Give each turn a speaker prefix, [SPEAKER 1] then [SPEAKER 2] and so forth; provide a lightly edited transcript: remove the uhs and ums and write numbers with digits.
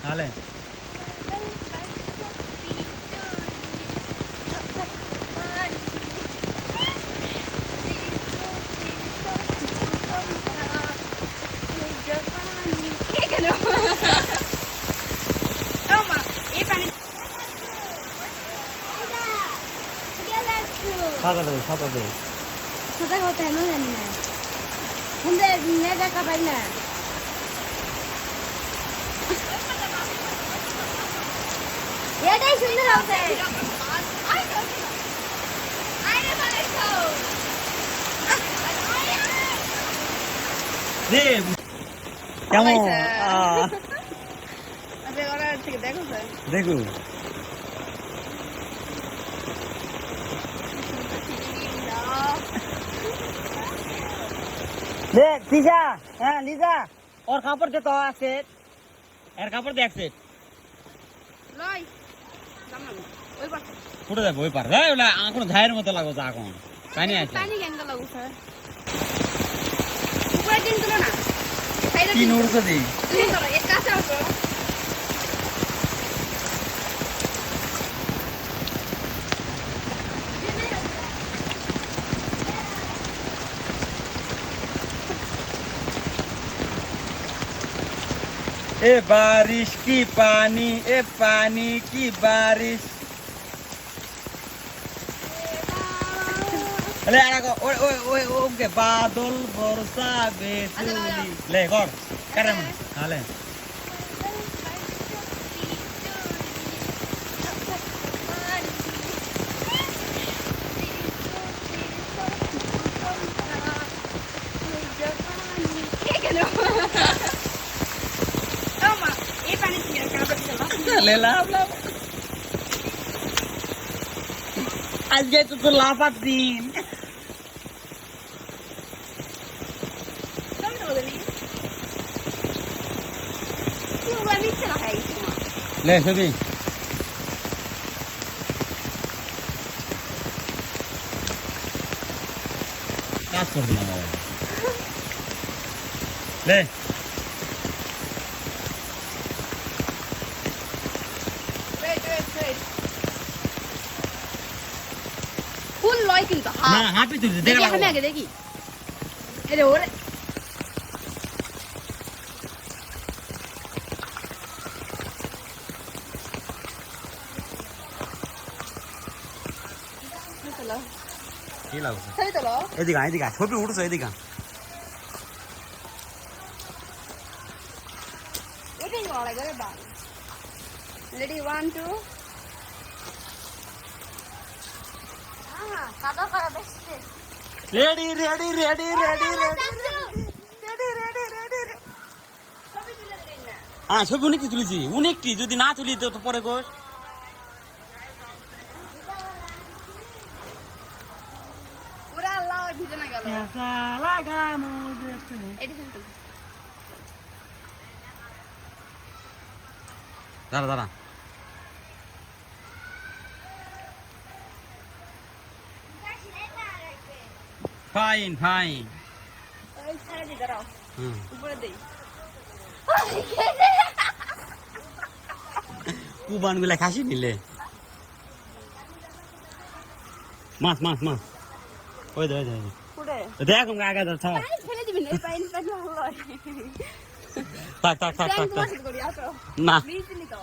[SPEAKER 1] হালে সাদা দে
[SPEAKER 2] সাদা কথা এমন জানি না কিন্তু দেখা পাই না এটাই সুন্দর হবে
[SPEAKER 1] দে কেমন দেখো দেখ তিশা হ্যাঁ লিজা ওর কাপড় দে তো আছে এর কাপড় দে আছে
[SPEAKER 2] লই জামান ওই পাশে
[SPEAKER 1] ফুটে যাবে ওই পার এই ওলা এখন ঝায়ের মতো লাগো যা এখন পানি আছে
[SPEAKER 2] পানি কেন লাগু স্যার উপরে দিন তুলো না সাইডে
[SPEAKER 1] কি নড়ছে দি
[SPEAKER 2] দিন তুলো এক কাছে আসো
[SPEAKER 1] ए बारिश की पानी ए पानी की बारिश ले आना को ओए ओए ओए ओके बादल वर्षा बेचुली ले कर कर मन हां ले ले ला आज गए तो लाफा दिन ले सभी काट कर देना ले
[SPEAKER 2] ফুল লয় কিন্তু
[SPEAKER 1] না হাতে তুই দেখ
[SPEAKER 2] আমি আগে দেখি এরে ওরে
[SPEAKER 1] কি লাগছে
[SPEAKER 2] সেই তো
[SPEAKER 1] এদিকে এদিকে ছবি উঠছে এদিকে
[SPEAKER 2] এটাই বড় করে বা রেডি 1 2 সাদা করা বেশি
[SPEAKER 1] রেডি রেডি রেডি রেডি হ্যাঁ ছবি অনেকটি তুলেছি অনেকটি যদি না তুলি তো পরে গোস
[SPEAKER 2] পুরা আল্লাহ ভিজে না গেল
[SPEAKER 1] দাঁড়া দাঁড়া ফাইন ফাইন
[SPEAKER 2] ওই ছাড়া দি দাঁড়াও উপরে দেই
[SPEAKER 1] কুবান গুলা খাসি নিলে মাছ মাছ মাছ ওই দে
[SPEAKER 2] পুরে
[SPEAKER 1] দেখ আগে যাচ্ছে
[SPEAKER 2] পানি ফেলে দিবি না পানি পানি হলো
[SPEAKER 1] থাক থাক থাক থাক
[SPEAKER 2] করি আসো
[SPEAKER 1] না
[SPEAKER 2] বিশ দিনই তো